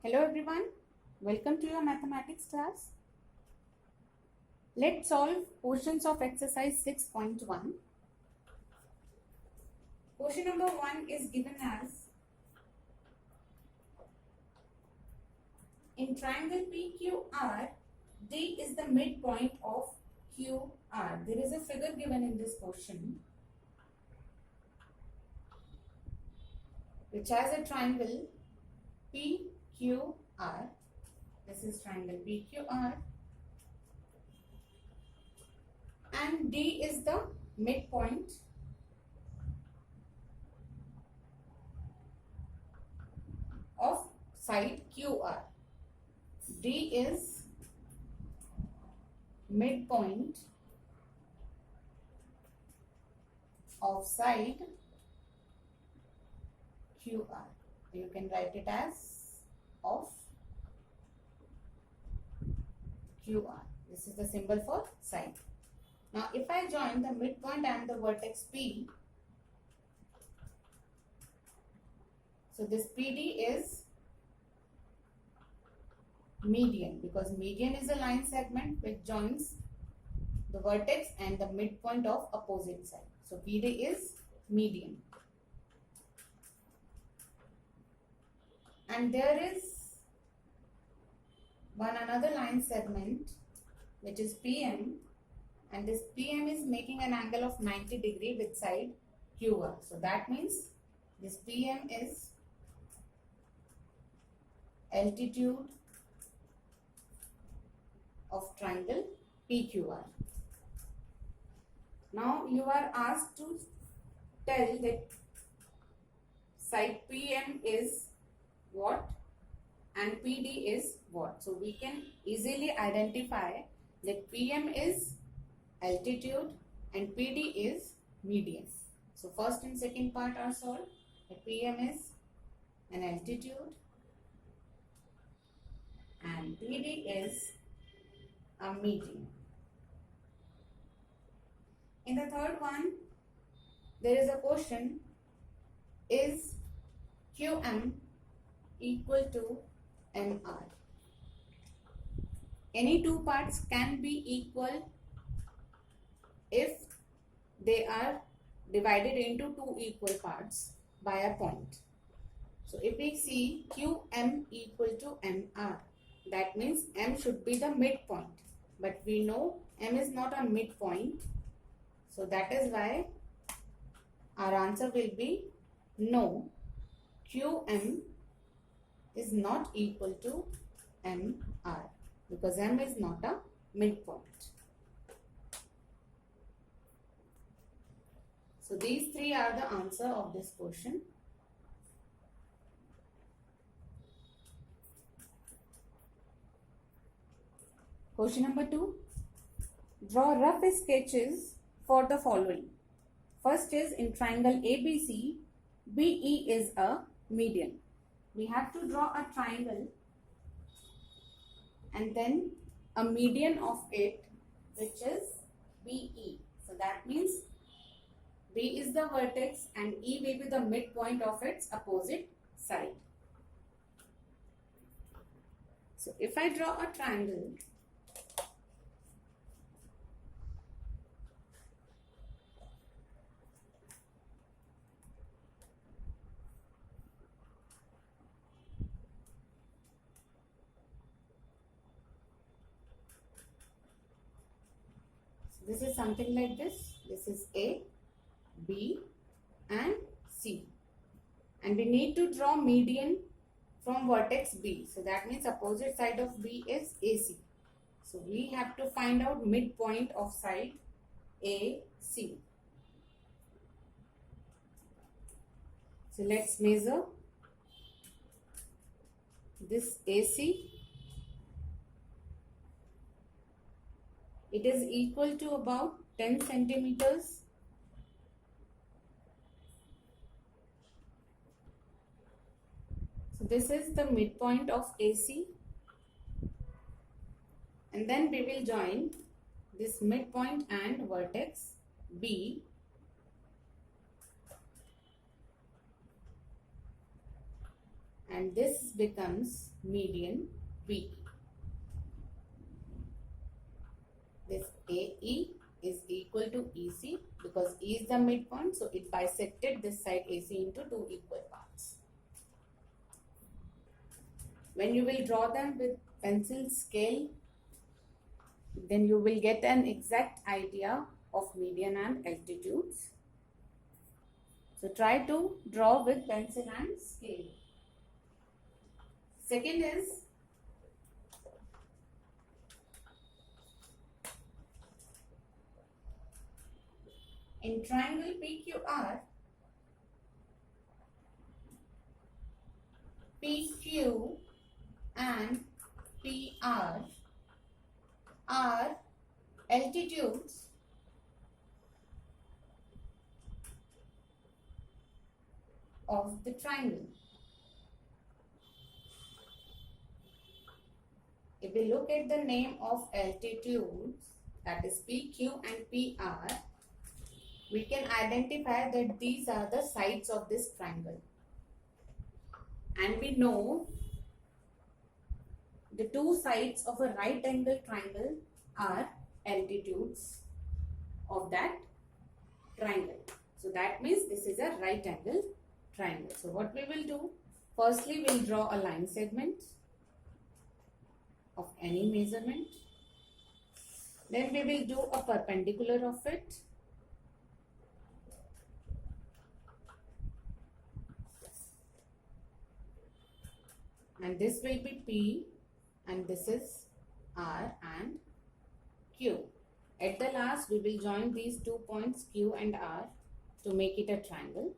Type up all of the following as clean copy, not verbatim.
Hello everyone, welcome to your mathematics class. Let's solve portions of exercise 6.1. Question number 1 is given as, in triangle PQR, D is the midpoint of QR. There is a figure given in this question which has a triangle PQR. This is triangle PQR and D is the midpoint of side QR. D is midpoint of side QR. You can write it as of QR. This is the symbol for side. Now if I join the midpoint and the vertex P, so this PD is median, because median is a line segment which joins the vertex and the midpoint of opposite side. So PD is median. And there is another line segment which is PM, and this PM is making an angle of 90 degree with side QR. So that means this PM is altitude of triangle PQR. Now you are asked to tell that side PM is what and PD is what. So we can easily identify that PM is altitude and PD is median. So first and second part are solved. The PM is an altitude and PD is a median. In the third one, there is a question, is QM equal to MR? Any two parts can be equal if they are divided into two equal parts by a point. So if we see QM equal to MR, that means M should be the midpoint. But we know M is not a midpoint. So that is why our answer will be no. QM is not equal to MR because M is not a midpoint. So these three are the answer of this question. Question number 2. Draw rough sketches for the following. First is, in triangle ABC, BE is a median. We have to draw a triangle and then a median of it, which is BE. So that means B is the vertex and E will be the midpoint of its opposite side. So if I draw a triangle, this is something like this. This is A, B and C. And we need to draw median from vertex B. So that means opposite side of B is AC. So we have to find out midpoint of side AC. So let's measure this AC. It is equal to about 10 centimeters. So this is the midpoint of AC. And then we will join this midpoint and vertex B. and this becomes median BE. This AE is equal to EC because E is the midpoint, so it bisected this side AC into two equal parts. When you will draw them with pencil scale, then you will get an exact idea of median and altitudes. So try to draw with pencil and scale. Second is in triangle PQR, PQ and PR are altitudes of the triangle. If we look at the name of altitudes, that is PQ and PR, we can identify that these are the sides of this triangle. And we know the two sides of a right angle triangle are altitudes of that triangle. So that means this is a right angle triangle. So what we will do, firstly we'll draw a line segment of any measurement. Then we will do a perpendicular of it. And this will be P and this is R and Q. At the last we will join these 2 points Q and R to make it a triangle.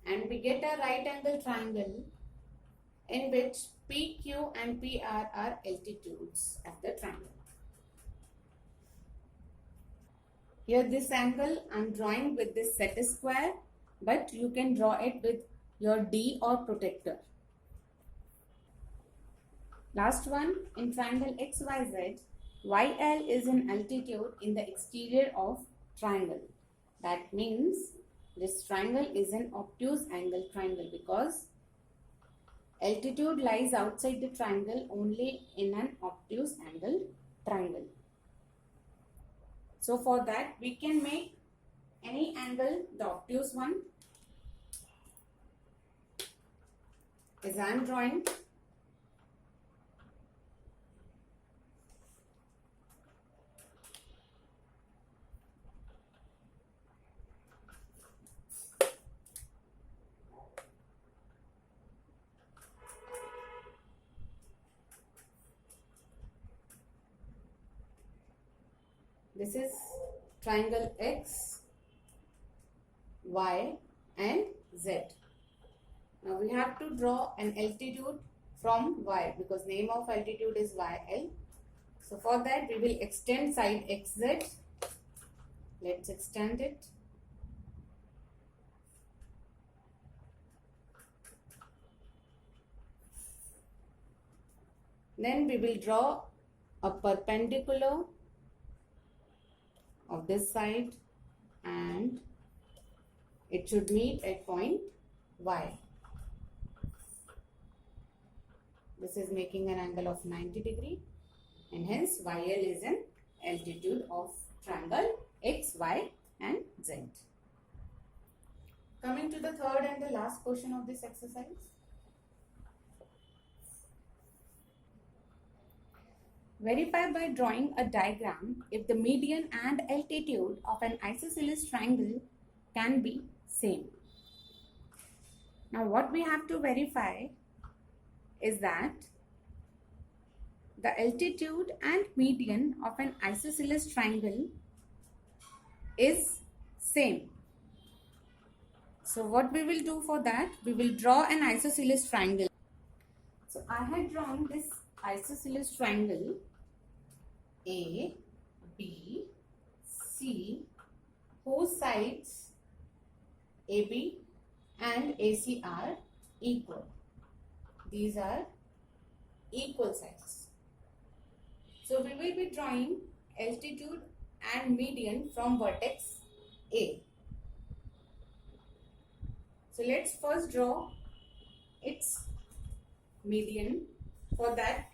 And we get a right angle triangle in which PQ and PR are altitudes of the triangle. Here this angle I am drawing with this set square, but you can draw it with your D or protector. Last one, in triangle XYZ, YL is an altitude in the exterior of triangle. That means this triangle is an obtuse angle triangle because altitude lies outside the triangle only in an obtuse angle triangle. So for that we can make any angle the obtuse one, as I am drawing. This is triangle X, Y and Z. Now we have to draw an altitude from Y because name of altitude is YL. So for that we will extend side XZ. Let's extend it. Then we will draw a perpendicular of this side and it should meet at point Y. This is making an angle of 90 degree and hence YL is an altitude of triangle X, Y and Z. Coming to the third and the last question of this exercise. Verify by drawing a diagram if the median and altitude of an isosceles triangle can be same. Now what we have to verify is that the altitude and median of an isosceles triangle is same. So what we will do for that, we will draw an isosceles triangle. So I had drawn this isosceles triangle A, B, C, whose sides AB and AC are equal. These are equal sides. So we will be drawing altitude and median from vertex A. So let's first draw its median. For that,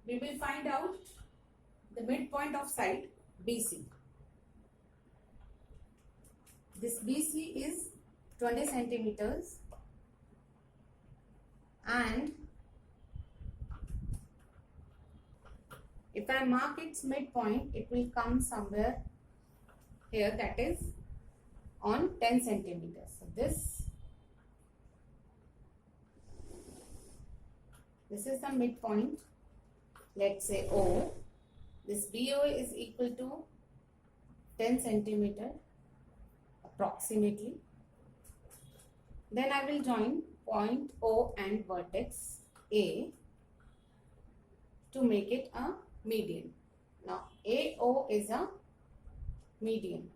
we will find out the midpoint of side BC. This BC is 20 centimeters, and if I mark its midpoint, it will come somewhere here, that is on 10 centimeters. So this is the midpoint. Let's say O. This BO is equal to 10 centimeter approximately. Then I will join point O and vertex A to make it a median. Now AO is a median.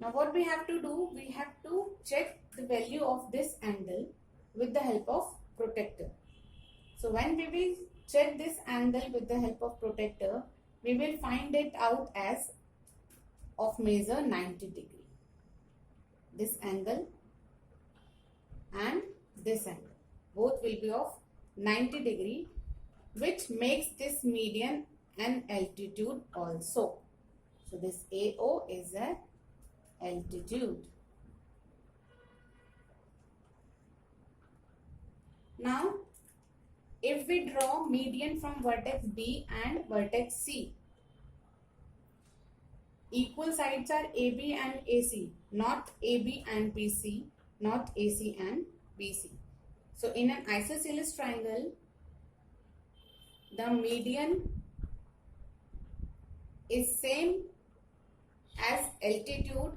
Now what we have to do, we have to check the value of this angle with the help of protractor. So when we will check this angle with the help of protractor, we will find it out as of measure 90 degree. This angle and this angle, both will be of 90 degree, which makes this median an altitude also. So this AO is a altitude. Now if we draw median from vertex B and vertex C, equal sides are AB and AC, not AB and BC, not AC and BC. So in an isosceles triangle, the median is same as altitude,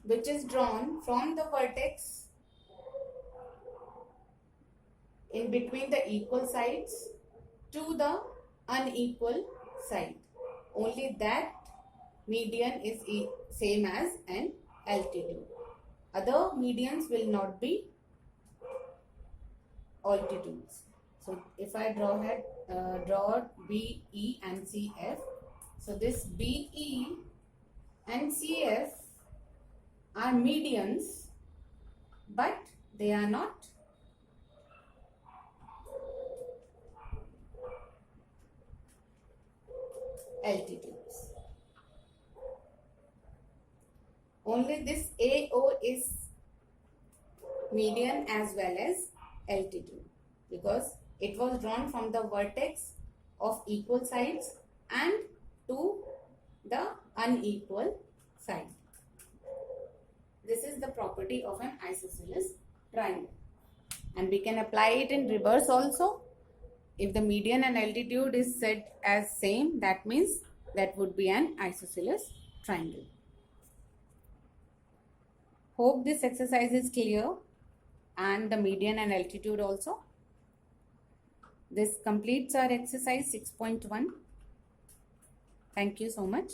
which is drawn from the vertex in between the equal sides to the unequal side. Only that median is same as an altitude. Other medians will not be altitudes. So if I draw BE and CF, so this BE and CF are medians, but they are not altitudes. Only this AO is median as well as altitude, because it was drawn from the vertex of equal sides and to the unequal side. This is the property of an isosceles triangle, and we can apply it in reverse also. If the median and altitude is set as same, that means that would be an isosceles triangle. Hope this exercise is clear, and the median and altitude also. This completes our exercise 6.1. Thank you so much.